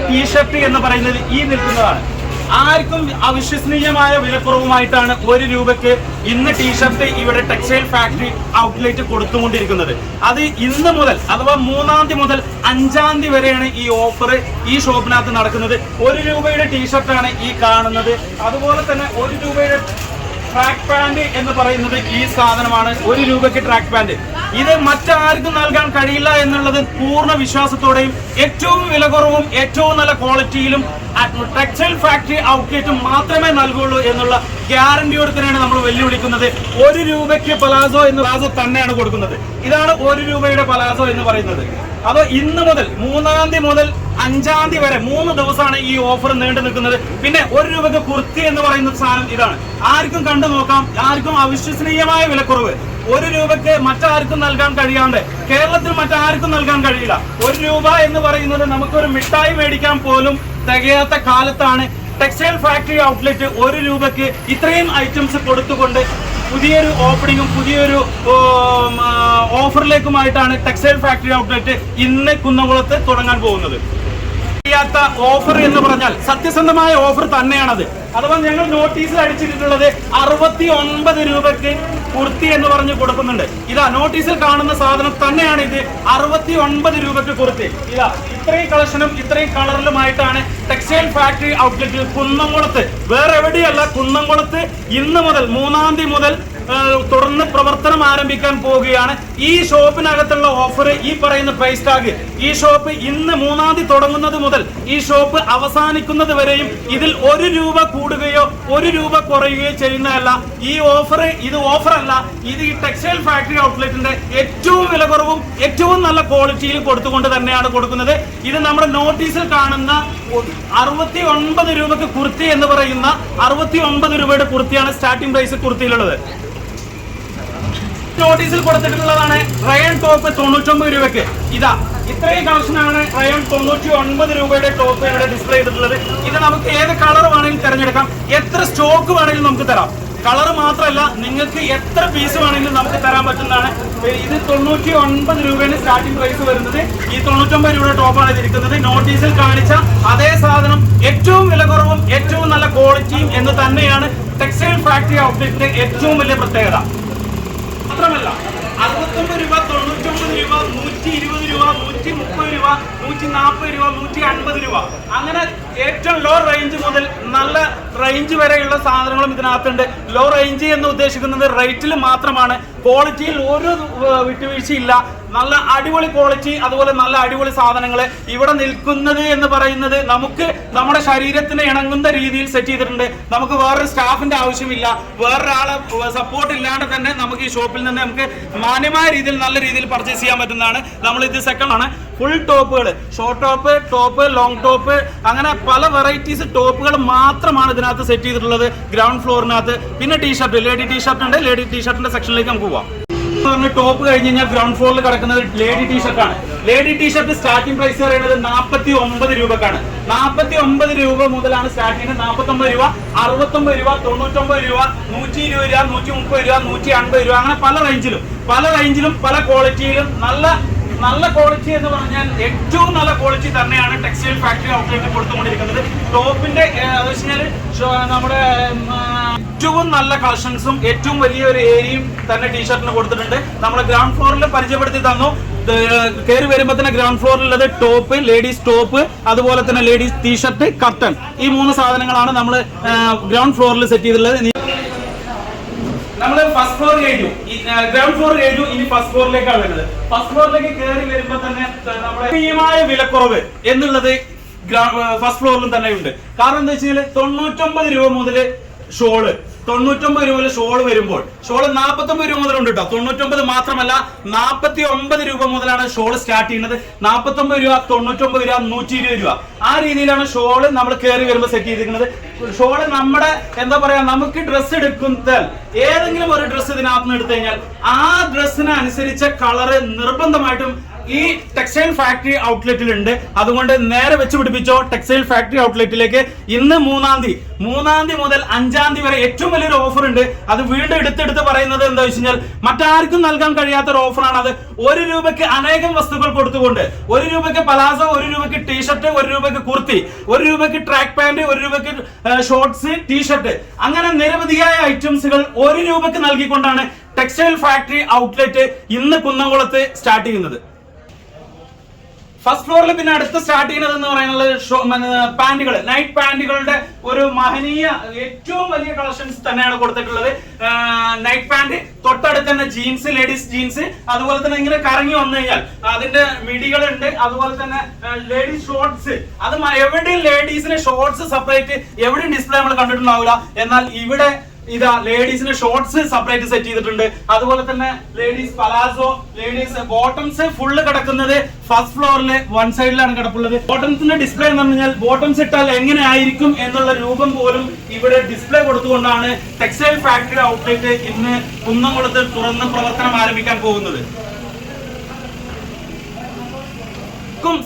T shirt എന്ന് പറയുന്നത് ഈ നിൽക്കുന്നതാണ്. ആർക്കും അവിശ്വസനീയമായ വിലക്കുറവുമായിട്ടാണ് 1 രൂപയ്ക്ക് ഇന്ന് ടീഷർട്ട് ഇവിടെ ടെക്സ്റ്റൈൽ ഫാക്ടറി ഔട്ട്ലെറ്റ് കൊടുത്തുകൊണ്ടിരിക്കുന്നത്. അത് ഇന്ന് മുതൽ അഥവാ 3-ാം തീയതി മുതൽ 5-ാം തീയതി വരെയാണ് ഈ ഓഫർ ഈ ഷോപ്പിനകത്ത് നടക്കുന്നത്. 1 രൂപയുടെ ടീഷർട്ടാണ് ഈ കാണുന്നത്. അതുപോലെ തന്നെ 1 രൂപയുടെ ട്രാക്ക് പാന്റ് എന്ന് പറയുന്നത് ഈ സാധനമാണ്. 1 രൂപയ്ക്ക് ട്രാക്ക് പാന്റ്. ഇത് മറ്റാർക്കും നൽകാൻ കഴിയില്ല എന്നുള്ളത് പൂർണ്ണ വിശ്വാസത്തോടെയും ഏറ്റവും വില കുറവും ഏറ്റവും നല്ല ക്വാളിറ്റിയിലും ടെക്സ്റ്റൈൽ ഫാക്ടറി ഔട്ട്ലെറ്റും മാത്രമേ നൽകുള്ളൂ എന്നുള്ള ഗ്യാരണ്ടിയോട് തന്നെയാണ് നമ്മൾ വെല്ലുവിളിക്കുന്നത്. 1 രൂപയ്ക്ക് പലാസോ തന്നെയാണ് കൊടുക്കുന്നത്. ഇതാണ് 1 രൂപയുടെ പലാസോ എന്ന് പറയുന്നത്. അപ്പോൾ ഇന്ന് മുതൽ 3-ാം തീയതി മുതൽ 5-ാം തീയതി വരെ 3 ദിവസമാണ് ഈ ഓഫർ നീണ്ടു നിൽക്കുന്നത്. പിന്നെ 1 രൂപയ്ക്ക് കുർത്തി എന്ന് പറയുന്ന സാധനം ഇതാണ്. ആർക്കും കണ്ടു നോക്കാം. ആർക്കും അവിശ്വസനീയമായ വിലക്കുറവ്. 1 രൂപയ്ക്ക് മറ്റാർക്കും നൽകാൻ കഴിയാണ്ട് കേരളത്തിൽ മറ്റാർക്കും നൽകാൻ കഴിയില്ല. 1 രൂപ എന്ന് പറയുന്നത് നമുക്കൊരു മിഠായി മേടിക്കാൻ പോലും തികയാത്ത കാലത്താണ് ടെക്സ്റ്റൈൽ ഫാക്ടറി ഔട്ട്ലെറ്റ് 1 രൂപയ്ക്ക് ഇത്രയും ഐറ്റംസ് കൊടുത്തുകൊണ്ട് പുതിയൊരു ഓപ്പണിങ്ങും പുതിയൊരു ഓഫറിലേക്കുമായിട്ടാണ് ടെക്സ്റ്റൈൽ ഫാക്ടറി ഔട്ട്ലെറ്റ് ഇന്ന് കുന്നംകുളത്ത് തുടങ്ങാൻ പോകുന്നത്. ഓഫർ എന്ന് പറഞ്ഞാൽ സത്യസന്ധമായ ഓഫർ തന്നെയാണത്. അഥവാ ഞങ്ങൾ നോട്ടീസിൽ അടിച്ചിട്ടുള്ളത് 69 രൂപയ്ക്ക് കുർത്തി എന്ന് പറഞ്ഞ് കൊടുക്കുന്നുണ്ട്. ഇതാ നോട്ടീസിൽ കാണുന്ന സാധനം തന്നെയാണ് ഇത്. 69 രൂപയ്ക്ക് കുർത്തി. ഇതാ ഇത്രയും കളക്ഷനും ഇത്രയും കളറിലുമായിട്ടാണ് ടെക്സ്റ്റൈൽ ഫാക്ടറി ഔട്ട്ലെറ്റിൽ കുന്നംകുളത്ത്, വേറെ എവിടെയല്ല, കുന്നംകുളത്ത് ഇന്ന് മുതൽ 3-ാം തീയതി മുതൽ തുടർന്ന് പ്രവർത്തനം ആരംഭിക്കാൻ പോവുകയാണ്. ഈ ഷോപ്പിനകത്തുള്ള ഓഫർ ഈ പറയുന്ന പ്രൈസ് ടാഗ്, ഈ ഷോപ്പ് ഇന്ന് 3-ാം തീയതി തുടങ്ങുന്നത് മുതൽ ഈ ഷോപ്പ് അവസാനിക്കുന്നത് വരെയും ഇതിൽ 1 രൂപ കൂടുകയോ 1 രൂപ കുറയുകയോ ചെയ്യുന്നതല്ല. ഈ ഓഫർ ഇത് ഓഫറല്ല, ഇത് ഈ ടെക്സ്റ്റൈൽ ഫാക്ടറി ഔട്ട്ലെറ്റിന്റെ ഏറ്റവും വില കുറവും ഏറ്റവും നല്ല ക്വാളിറ്റിയിൽ കൊടുത്തുകൊണ്ട് തന്നെയാണ് കൊടുക്കുന്നത്. ഇത് നമ്മുടെ നോട്ടീസിൽ കാണുന്ന 69 രൂപയ്ക്ക് കുർത്തി എന്ന് പറയുന്ന 69 രൂപയുടെ കുർത്തിയാണ് സ്റ്റാർട്ടിംഗ് പ്രൈസ് കുർത്തിയിലുള്ളത്. നോട്ടീസിൽ കൊടുത്തിട്ടുള്ളതാണ് റയൺ ടോപ്പ് 99 രൂപയ്ക്ക്. ഇതാ ഇത്രയും കളക്ഷനാണ് റയൺ 99 രൂപയുടെ ടോപ്പ് ഇവിടെ ഡിസ്പ്ലേ ചെയ്തിട്ടുള്ളത്. ഇത് നമുക്ക് ഏത് കളർ വേണമെങ്കിലും തിരഞ്ഞെടുക്കാം. എത്ര സ്റ്റോക്ക് വേണമെങ്കിലും നമുക്ക് തരാം. കളർ മാത്രമല്ല, നിങ്ങൾക്ക് എത്ര പീസ് വേണമെങ്കിലും നമുക്ക് തരാൻ പറ്റുന്നതാണ്. ഇത് 99 രൂപയാണ് സ്റ്റാർട്ടിംഗ് പ്രൈസ് വരുന്നത്. ഈ 99 രൂപയുടെ ടോപ്പാണ് ഇതിരിക്കുന്നത്. നോട്ടീസിൽ കാണിച്ച അതേ സാധനം ഏറ്റവും വില കുറവും ഏറ്റവും നല്ല ക്വാളിറ്റിയും എന്ന് തന്നെയാണ് ടെക്സ്റ്റൈൽ ഫാക്ടറി ഔട്ട്ലെറ്റിന്റെ ഏറ്റവും വലിയ പ്രത്യേകത. മാത്രമല്ല 69 രൂപ, 99 രൂപ, 120 രൂപ, 130 രൂപ, 140 രൂപ, 150 രൂപ, അങ്ങനെ ഏറ്റവും ലോ റേഞ്ച് മുതൽ നല്ല റേഞ്ച് വരെയുള്ള സാധനങ്ങളും ഇതിനകത്തുണ്ട്. ലോ റേഞ്ച് എന്ന് ഉദ്ദേശിക്കുന്നത് റേറ്റിൽ മാത്രമാണ്. ക്വാളിറ്റിയിൽ ഒരു വിട്ടുവീഴ്ചയില്ല. നല്ല അടിപൊളി ക്വാളിറ്റി, അതുപോലെ നല്ല അടിപൊളി സാധനങ്ങൾ ഇവിടെ നിൽക്കുന്നത് എന്ന് പറയുന്നത് നമുക്ക് നമ്മുടെ ശരീരത്തിന് ഇണങ്ങുന്ന രീതിയിൽ സെറ്റ് ചെയ്തിട്ടുണ്ട്. നമുക്ക് വേറൊരു സ്റ്റാഫിന്റെ ആവശ്യമില്ല, വേറൊരാളെ സപ്പോർട്ട് ഇല്ലാണ്ട് തന്നെ നമുക്ക് ഈ ഷോപ്പിൽ നിന്ന് നമുക്ക് മാന്യമായ രീതിയിൽ നല്ല രീതിയിൽ പർച്ചേസ് ചെയ്യാൻ പറ്റുന്നതാണ്. നമ്മൾ ഇത് സെക്കൻഡ് ആണ്. ഫുൾ ടോപ്പുകൾ, short top, top, long top, അങ്ങനെ പല വെറൈറ്റീസ് ടോപ്പുകൾ മാത്രമാണ് ഇതിനകത്ത് സെറ്റ് ചെയ്തിട്ടുള്ളത് ഗ്രൗണ്ട് ഫ്ലോറിനകത്ത്. പിന്നെ ടീഷർട്ട്, ലേഡി ടീഷർട്ട് ഉണ്ട്. ലേഡി ടീഷർട്ടിന്റെ സെക്ഷനിലേക്ക് നമുക്ക് പോവാം. ടോപ്പ് കഴിഞ്ഞ് കഴിഞ്ഞാൽ ഗ്രൗണ്ട് ഫ്ലോറിൽ കിടക്കുന്നത് ലേഡി ടീഷർട്ടാണ്. ലേഡി ടീഷർട്ട് സ്റ്റാർട്ടിംഗ് പ്രൈസ് പറയുന്നത് 49 രൂപക്കാണ്. 49 രൂപ മുതലാണ് സ്റ്റാർട്ട് ചെയ്യുന്നത്. 49 രൂപ, 69 രൂപ, 99 രൂപ, 120 രൂപ, 130 രൂപ, 150 രൂപ, അങ്ങനെ പല റേഞ്ചിലും പല ക്വാളിറ്റിയിലും നല്ല ക്വാളിറ്റി എന്ന് പറഞ്ഞാൽ ഏറ്റവും നല്ല ക്വാളിറ്റി തന്നെയാണ് ടെക്സ്റ്റൈൽ ഫാക്ടറി ഔട്ട്ലെറ്റ് കൊടുത്തുകൊണ്ടിരിക്കുന്നത്. ടോപ്പിന്റെ നമ്മുടെ ഏറ്റവും നല്ല കളക്ഷൻസും ഏറ്റവും വലിയൊരു ഏരിയയും തന്നെ ടീഷർട്ടിന് കൊടുത്തിട്ടുണ്ട്. നമ്മൾ ഗ്രൗണ്ട് ഫ്ലോറിൽ പരിചയപ്പെടുത്തി തന്നു. കയറി വരുമ്പോൾ തന്നെ ഗ്രൗണ്ട് ഫ്ലോറിലുള്ളത് ടോപ്പ്, ലേഡീസ് ടോപ്പ്, അതുപോലെ തന്നെ ലേഡീസ് ടീഷർട്ട്, കർട്ടൺ, ഈ 3 സാധനങ്ങളാണ് നമ്മൾ ഗ്രൗണ്ട് ഫ്ലോറിൽ സെറ്റ് ചെയ്തിട്ടുള്ളത്. നമ്മൾ ഫസ്റ്റ് ഫ്ലോർ കഴിഞ്ഞു, ഗ്രൗണ്ട് ഫ്ലോർ കഴിഞ്ഞു, ഇനി ഫസ്റ്റ് ഫ്ലോറിലേക്കാണ് വരുന്നത്. ഫസ്റ്റ് ഫ്ലോറിലേക്ക് കയറി വരുമ്പോൾ തന്നെ നമ്മുടെ വിലക്കുറവ് എന്നുള്ളത് ഫസ്റ്റ് ഫ്ലോറിലും തന്നെ ഉണ്ട്. കാരണം എന്താ വെച്ചാൽ 99 രൂപ മുതൽ ഷോള്, 99 രൂപ ഷോള് വരുമ്പോൾ ഷോള് 49 രൂപ മുതലുണ്ട് കേട്ടോ. 99 മാത്രമല്ല 49 രൂപ മുതലാണ് ഷോള് സ്റ്റാർട്ട് ചെയ്യുന്നത്. 49 രൂപ, 99 രൂപ, 120 രൂപ, ആ രീതിയിലാണ് ഷോള് നമ്മൾ കയറി വരുമ്പോൾ സെറ്റ് ചെയ്തിരിക്കുന്നത്. ഷോള് നമ്മുടെ എന്താ പറയാ, നമുക്ക് ഡ്രസ്സ് എടുക്കുമ്പോൾ ഏതെങ്കിലും ഒരു ഡ്രസ്സ് ഇതിനകത്ത് നിന്ന് എടുത്തു കഴിഞ്ഞാൽ ആ ഡ്രസ്സിന് അനുസരിച്ച കളറ് നിർബന്ധമായിട്ടും ഈ ടെക്സ്റ്റൈൽ ഫാക്ടറി ഔട്ട്ലെറ്റിലുണ്ട്. അതുകൊണ്ട് നേരെ വെച്ച് പിടിപ്പിച്ചോ ടെക്സ്റ്റൈൽ ഫാക്ടറി ഔട്ട്ലെറ്റിലേക്ക്. ഇന്ന് 3-ാം തീയതി മുതൽ 5-ാം തീയതി വരെ ഏറ്റവും വലിയൊരു ഓഫർ ഉണ്ട്. അത് വീണ്ടും എടുത്തെടുത്ത് പറയുന്നത് എന്താ വെച്ച് കഴിഞ്ഞാൽ മറ്റാർക്കും നൽകാൻ കഴിയാത്ത ഒരു ഓഫറാണ് അത്. 1 രൂപയ്ക്ക് അനേകം വസ്തുക്കൾ കൊടുത്തുകൊണ്ട് 1 രൂപയ്ക്ക് പലാസോ, 1 രൂപയ്ക്ക് ടീഷർട്ട്, 1 രൂപയ്ക്ക് കുർത്തി, 1 രൂപയ്ക്ക് ട്രാക്ക് പാന്റ്, 1 രൂപയ്ക്ക് ഷോർട്സ്, ടീഷർട്ട്, അങ്ങനെ നിരവധിയായ ഐറ്റംസുകൾ 1 രൂപയ്ക്ക് നൽകിക്കൊണ്ടാണ് ടെക്സ്റ്റൈൽ ഫാക്ടറി ഔട്ട്ലെറ്റ് ഇന്ന് കുന്നംകുളത്ത് സ്റ്റാർട്ട് ചെയ്യുന്നത്. ഫസ്റ്റ് ഫ്ലോറിൽ പിന്നെ അടുത്ത് സ്റ്റാർട്ട് ചെയ്യുന്നത് എന്ന് പറയുന്നത് പാന്റുകൾ, നൈറ്റ് പാന്റുകളുടെ ഒരു മഹനീയ ഏറ്റവും വലിയ കളക്ഷൻസ് തന്നെയാണ് കൊടുത്തിട്ടുള്ളത്. നൈറ്റ് പാന്റ്, തൊട്ടടുത്ത് തന്നെ ജീൻസ്, ലേഡീസ് ജീൻസ്, അതുപോലെ തന്നെ ഇങ്ങനെ കറങ്ങി വന്നു കഴിഞ്ഞാൽ അതിന്റെ മിടികളുണ്ട്. അതുപോലെ തന്നെ ലേഡീസ് ഷോർട്സ്, അത് എവിടെയും ലേഡീസിന് ഷോർട്സ് സെപ്പറേറ്റ് എവിടെയും ഡിസ്പ്ലേ നമ്മൾ കണ്ടിട്ടുണ്ടാവില്ല. എന്നാൽ ഇവിടെ ഇതാ ലേഡീസിന് ഷോർട്സ് സെപ്പറേറ്റ് സെറ്റ് ചെയ്തിട്ടുണ്ട്. അതുപോലെ തന്നെ ladies palazzo, ladies bottoms full കിടക്കുന്നത് ഫസ്റ്റ് ഫ്ലോറിലെ 1 സൈഡിലാണ് കിടപ്പുള്ളത്. ബോട്ടംസിന്റെ ഡിസ്പ്ലേ എന്ന് പറഞ്ഞാൽ ബോട്ടംസ് ഇട്ടാൽ എങ്ങനെ ആയിരിക്കും എന്നുള്ള രൂപം പോലും ഇവിടെ ഡിസ്പ്ലേ കൊടുത്തുകൊണ്ടാണ് ടെക്സ്റ്റൈൽ ഫാക്ടറി ഔട്ട്ലെറ്റ് ഇന്ന് കുന്നംകുളത്ത് തുറന്ന് പ്രവർത്തനം ആരംഭിക്കാൻ പോകുന്നത്.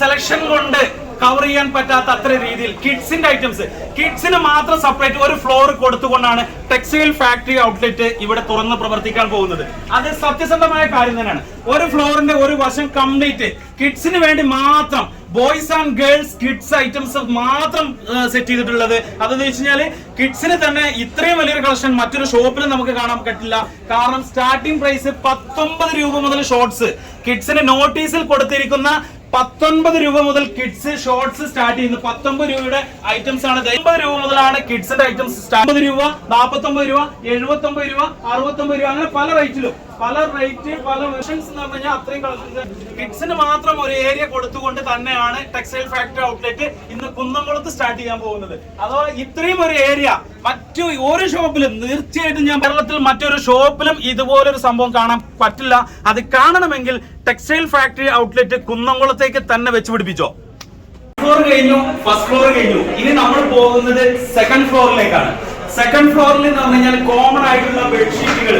സെലക്ഷൻ കൊണ്ട് കവർ ചെയ്യാൻ പറ്റാത്ത അത്ര രീതിയിൽ കിഡ്സിന്റെ ഐറ്റംസ്, കിഡ്സിന് മാത്രം സെപ്പറേറ്റ് ഒരു ഫ്ലോർ കൊടുത്തുകൊണ്ടാണ് ടെക്സ്റ്റൈൽ ഫാക്ടറി ഔട്ട്ലെറ്റ് ഇവിടെ തുറന്ന് പ്രവർത്തിക്കാൻ പോകുന്നത്. അത് സത്യസന്ധമായ കാര്യം തന്നെയാണ്. ഒരു ഫ്ലോറിന്റെ ഒരു വശം കംപ്ലീറ്റ് കിഡ്സിന് വേണ്ടി മാത്രം, boys and girls kids items മാത്രം സെറ്റ് ചെയ്തിട്ടുള്ളത്. അതെന്ന് വെച്ച് കഴിഞ്ഞാല് കിഡ്സിന് തന്നെ ഇത്രയും വലിയൊരു കളക്ഷൻ മറ്റൊരു ഷോപ്പിലും നമുക്ക് കാണാൻ പറ്റില്ല. കാരണം സ്റ്റാർട്ടിംഗ് പ്രൈസ് 19 രൂപ മുതൽ ഷോർട്സ്, കിഡ്സിന് നോട്ടീസിൽ കൊടുത്തിരിക്കുന്ന 19 രൂപ മുതൽ കിഡ്സ് ഷോർട്സ് സ്റ്റാർട്ട് ചെയ്യുന്നു. 19 രൂപയുടെ ഐറ്റംസ് ആണ്. 50 രൂപ മുതലാണ് കിഡ്സിന്റെ ഐറ്റംസ് സ്റ്റാർട്ട്. 50 രൂപ, 49 രൂപ, 79 രൂപ, 69 രൂപ, അങ്ങനെ പല റേറ്റിലും പല റേറ്റ് പല വെർഷൻസ് എന്ന് പറഞ്ഞു കഴിഞ്ഞാൽ അത്രയും കളക്ഷൻസ് കിഡ്സിന് മാത്രം ഒരു ഏരിയ കൊടുത്തുകൊണ്ട് തന്നെയാണ് ടെക്സ്റ്റൈൽ ഫാക്ടറി ഔട്ട്ലെറ്റ് ഇന്ന് കുന്നംകുളത്ത് സ്റ്റാർട്ട് ചെയ്യാൻ പോകുന്നത്. അഥവാ ഇത്രയും ഒരു ഏരിയ മറ്റു ഒരു ഷോപ്പിലും, തീർച്ചയായിട്ടും ഞാൻ കേരളത്തിൽ മറ്റൊരു ഷോപ്പിലും ഇതുപോലൊരു സംഭവം കാണാൻ പറ്റില്ല. അത് കാണണമെങ്കിൽ ടെക്സ്റ്റൈൽ ഫാക്ടറി ഔട്ട്ലെറ്റ് കുന്നംകുളത്തേക്ക് തന്നെ വെച്ച് പിടിപ്പിച്ചോ. ഫ്ലോർ കഴിഞ്ഞു, ഫസ്റ്റ് ഫ്ലോർ കഴിഞ്ഞു. ഇനി നമ്മൾ പോകുന്നത് സെക്കൻഡ് ഫ്ലോറിലേക്കാണ്. സെക്കൻഡ് ഫ്ലോറിൽ എന്ന് പറഞ്ഞു കഴിഞ്ഞാൽ കോമൺ ആയിട്ടുള്ള ബെഡ്ഷീറ്റുകൾ,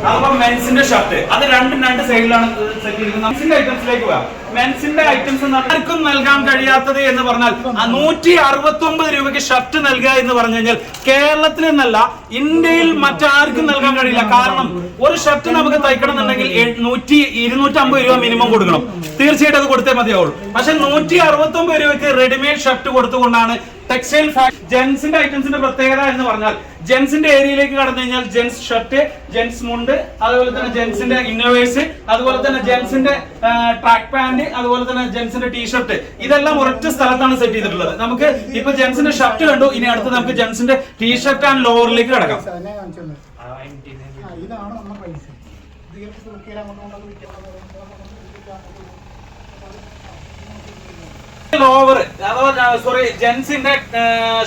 അപ്പൊ മെൻസിന്റെ ഷർട്ട്, അത് രണ്ട് സൈഡിലാണ് സെറ്റ് ചെയ്തിരിക്കുന്നത്. മെൻസിന്റെ ഐറ്റംസിലേക്ക് പോകാം. മെൻസിന്റെ ഐറ്റംസ് ആർക്കും നൽകാൻ കഴിയാത്തത് എന്ന് പറഞ്ഞാൽ 169 രൂപയ്ക്ക് ഷർട്ട് നൽകുക എന്ന് പറഞ്ഞു കഴിഞ്ഞാൽ കേരളത്തിൽ നിന്നല്ല ഇന്ത്യയിൽ മറ്റാർക്കും നൽകാൻ കഴിയില്ല. കാരണം ഒരു ഷർട്ട് നമുക്ക് തയ്ക്കണം എന്നുണ്ടെങ്കിൽ 250 രൂപ മിനിമം കൊടുക്കണം. തീർച്ചയായിട്ടും അത് കൊടുത്തേ മതിയാവുള്ളൂ. പക്ഷെ 169 രൂപയ്ക്ക് റെഡിമെയ്ഡ് ഷർട്ട് കൊടുത്തുകൊണ്ടാണ് ടെക്സ്റ്റൈൽ ഫാക്ടറി. ജെൻസിന്റെ ഐറ്റംസിന്റെ പ്രത്യേകത എന്ന് പറഞ്ഞാൽ ജെൻസിന്റെ ഏരിയയിലേക്ക് കടന്നു കഴിഞ്ഞാൽ ജെൻസ് ഷർട്ട്, ജെൻസ് മുണ്ട്, അതുപോലെ തന്നെ ജെൻസിന്റെ ഇന്നോവേഴ്സ്, അതുപോലെ തന്നെ ജെൻസിന്റെ ട്രാക്ക് പാന്റ്, അതുപോലെ തന്നെ ജെൻസിന്റെ ടീഷർട്ട്, ഇതെല്ലാം ഒരൊറ്റ സ്ഥലത്താണ് സെറ്റ് ചെയ്തിട്ടുള്ളത്. നമുക്ക് ഇപ്പൊ ജെൻസിന്റെ ഷർട്ട് കണ്ടു, ഇനി അടുത്ത് നമുക്ക് ജെൻസിന്റെ ടീഷർട്ട് ആൻഡ് ലോവറിലേക്ക് കിടക്കാം. ലോവർ അഥവാ സോറി ജെൻസിന്റെ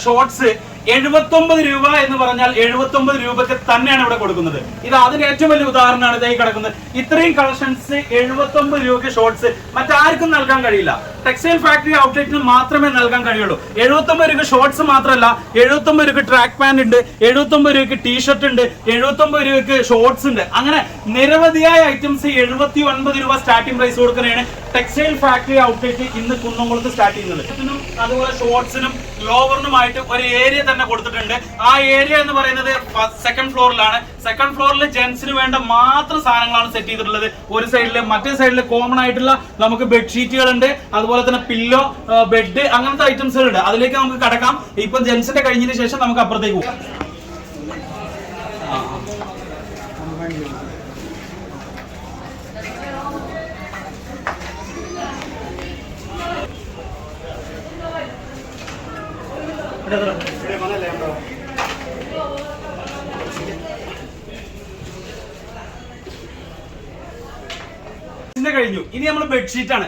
ഷോർട്സ് 79 രൂപ എന്ന് പറഞ്ഞാൽ 79 രൂപയ്ക്ക് തന്നെയാണ് ഇവിടെ കൊടുക്കുന്നത്. ഇത് അതിന്റെ ഏറ്റവും വലിയ ഉദാഹരണമാണ് ഇതായി കിടക്കുന്നത്. ഇത്രയും കളക്ഷൻസ് 79 രൂപയ്ക്ക് ഷോർട്സ് മറ്റാർക്കും നൽകാൻ കഴിയില്ല. ടെക്സ്റ്റൈൽ ഫാക്ടറി ഔട്ട്ലെറ്റിന് മാത്രമേ നൽകാൻ കഴിയുള്ളൂ. 79 രൂപ ഷോർട്സ് മാത്രമല്ല, 79 രൂപ ട്രാക്ക് പാന്റ് ഉണ്ട്, 79 രൂപയ്ക്ക് ടീഷർട്ട് ഉണ്ട്, 79 രൂപയ്ക്ക് ഷോർട്സ് ഉണ്ട്. അങ്ങനെ നിരവധിയായ ഐറ്റംസ് 79 രൂപ സ്റ്റാർട്ടിംഗ് പ്രൈസ് കൊടുക്കുന്നതാണ് ടെക്സ്റ്റൈൽ ഫാക്ടറി ഔട്ട്ലെറ്റ് ഇന്ന് കുന്നംകുളത്ത് സ്റ്റാർട്ട് ചെയ്യുന്നത്. അതുപോലെ ഷോർട്സിനും ലോവറിനുമായിട്ട് ഒരു ഏരിയ തന്നെ കൊടുത്തിട്ടുണ്ട്. ആ ഏരിയ എന്ന് പറയുന്നത് സെക്കൻഡ് ഫ്ലോറിലാണ്. സെക്കൻഡ് ഫ്ലോറിൽ ജെൻസിന് വേണ്ട മാത്രം സാധനങ്ങളാണ് സെറ്റ് ചെയ്തിട്ടുള്ളത്. ഒരു സൈഡില്, മറ്റേ സൈഡില് കോമൺ ആയിട്ടുള്ള നമുക്ക് ബെഡ്ഷീറ്റുകൾ ഉണ്ട്, അതുപോലെ തന്നെ പില്ലോ, ബെഡ്, അങ്ങനത്തെ ഐറ്റംസുകൾ ഉണ്ട്. അതിലേക്ക് നമുക്ക് കടക്കാം. ഇപ്പൊ ജെൻസിന്റെ കഴിഞ്ഞതിന് ശേഷം നമുക്ക് അപ്പുറത്തേക്ക് പോകാം. കഴിഞ്ഞു. ഇനി നമ്മൾ ബെഡ്ഷീറ്റ് ആണ്.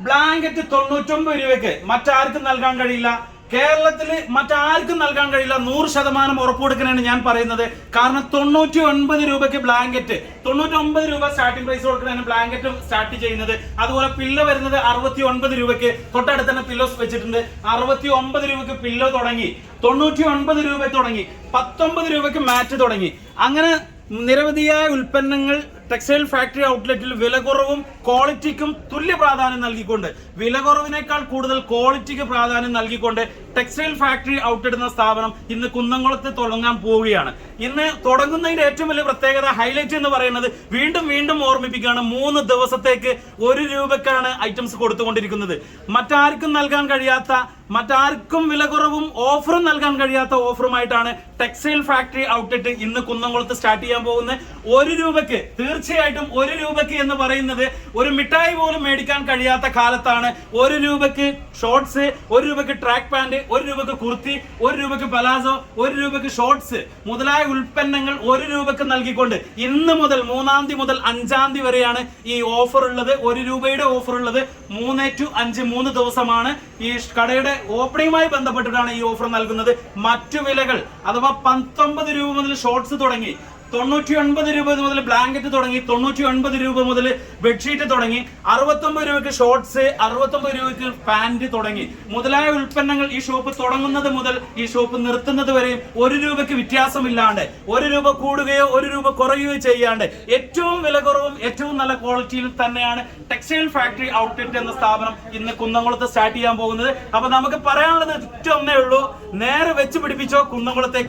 ബ്ലാങ്കറ്റ് 99 രൂപയ്ക്ക് മറ്റാർക്കും നൽകാൻ കഴിയില്ല. കേരളത്തിൽ മറ്റാർക്കും നൽകാൻ കഴിയില്ല. 100% ഉറപ്പ് കൊടുക്കാനാണ് ഞാൻ പറയുന്നത്. കാരണം 99 രൂപയ്ക്ക് ബ്ലാങ്കറ്റ്, 99 രൂപ സ്റ്റാർട്ടിംഗ് പ്രൈസ് കൊടുക്കാനാണ് ബ്ലാങ്കറ്റ് സ്റ്റാർട്ട് ചെയ്യുന്നത്. അതുപോലെ പില്ലോ വരുന്നത് 69 രൂപയ്ക്ക്. തൊട്ടടുത്ത് തന്നെ പില്ലോസ് വെച്ചിട്ടുണ്ട്. 69 രൂപയ്ക്ക് പില്ലോ തുടങ്ങി, 99 രൂപ തുടങ്ങി, 19 രൂപയ്ക്ക് മാറ്റ് തുടങ്ങി. അങ്ങനെ നിരവധിയായ ഉൽപ്പന്നങ്ങൾ ടെക്സ്റ്റൈൽ ഫാക്ടറി ഔട്ട്ലെറ്റിൽ വില കുറവും ക്വാളിറ്റിക്കും തുല്യ പ്രാധാന്യം നൽകിക്കൊണ്ട്, വില കുറവിനേക്കാൾ കൂടുതൽ ക്വാളിറ്റിക്ക് പ്രാധാന്യം നൽകിക്കൊണ്ട് ടെക്സ്റ്റൈൽ ഫാക്ടറി ഔട്ട്ലെറ്റ് എന്ന സ്ഥാപനം ഇന്ന് കുന്നംകുളത്ത് തുടങ്ങാൻ പോവുകയാണ്. ഇന്ന് തുടങ്ങുന്നതിന്റെ ഏറ്റവും വലിയ പ്രത്യേകത, ഹൈലൈറ്റ് എന്ന് പറയുന്നത്, വീണ്ടും വീണ്ടും ഓർമ്മിപ്പിക്കുകയാണ്, 3 ദിവസത്തേക്ക് 1 രൂപക്കാണ് ഐറ്റംസ് കൊടുത്തുകൊണ്ടിരിക്കുന്നത്. മറ്റാർക്കും നൽകാൻ കഴിയാത്ത, മറ്റാർക്കും വില കുറവും ഓഫറും നൽകാൻ കഴിയാത്ത ഓഫറുമായിട്ടാണ് ടെക്സ്റ്റൈൽ ഫാക്ടറി ഔട്ട്ലെറ്റ് ഇന്ന് കുന്നംകുളത്ത് സ്റ്റാർട്ട് ചെയ്യാൻ പോകുന്നത്. 1 രൂപക്ക്, തീർച്ചയായിട്ടും 1 രൂപക്ക് എന്ന് പറയുന്നത് ഒരു മിഠായി പോലും മേടിക്കാൻ കഴിയാത്ത കാലത്താണ് 1 രൂപക്ക് ഷോർട്സ്, 1 രൂപക്ക് ട്രാക്ക് പാന്റ്, 1 രൂപക്ക് കുർത്തി, 1 രൂപക്ക് പലാസോ, 1 രൂപക്ക് ഷോർട്സ് മുതലായ ഉൽപ്പന്നങ്ങൾ 1 രൂപക്ക് നൽകിക്കൊണ്ട് ഇന്ന് മുതൽ 3-ാം തീയതി മുതൽ 5-ാം തീയതി വരെയാണ് ഈ ഓഫർ ഉള്ളത്. 1 രൂപയുടെ ഓഫർ ഉള്ളത്. 3 to 5 3 ദിവസമാണ്. ഈ കടയുടെ ഓപ്പണിംഗുമായി ബന്ധപ്പെട്ടിട്ടാണ് ഈ ഓഫർ നൽകുന്നത്. മറ്റു വിലകൾ അഥവാ 19 രൂപ മുതൽ ഷോർട്സ് തുടങ്ങി, 99 രൂപ മുതൽ ബ്ലാങ്കറ്റ് തുടങ്ങി, 99 രൂപ മുതൽ ബെഡ്ഷീറ്റ് തുടങ്ങി, 69 രൂപയ്ക്ക് ഷോർട്സ്, 69 രൂപയ്ക്ക് പാന്റ് തുടങ്ങി മുതലായ ഉൽപ്പന്നങ്ങൾ ഈ ഷോപ്പ് തുടങ്ങുന്നത് മുതൽ ഈ ഷോപ്പ് നിർത്തുന്നത് വരെയും 1 രൂപയ്ക്ക് വ്യത്യാസമില്ലാണ്ട്, 1 രൂപ കൂടുകയോ 1 രൂപ കുറയുകയോ ചെയ്യാണ്ട് ഏറ്റവും വില കുറവും ഏറ്റവും നല്ല ക്വാളിറ്റിയിൽ തന്നെയാണ് ടെക്സ്റ്റൈൽ ഫാക്ടറി ഔട്ട്ലെറ്റ് എന്ന സ്ഥാപനം ഇന്ന് കുന്നംകുളത്ത് സ്റ്റാർട്ട് ചെയ്യാൻ പോകുന്നത്. അപ്പൊ നമുക്ക് പറയാനുള്ളത് ഒറ്റ ഒന്നേ ഉള്ളൂ, നേരെ വെച്ച് പിടിപ്പിച്ചോ കുന്നംകുളത്തേക്ക്.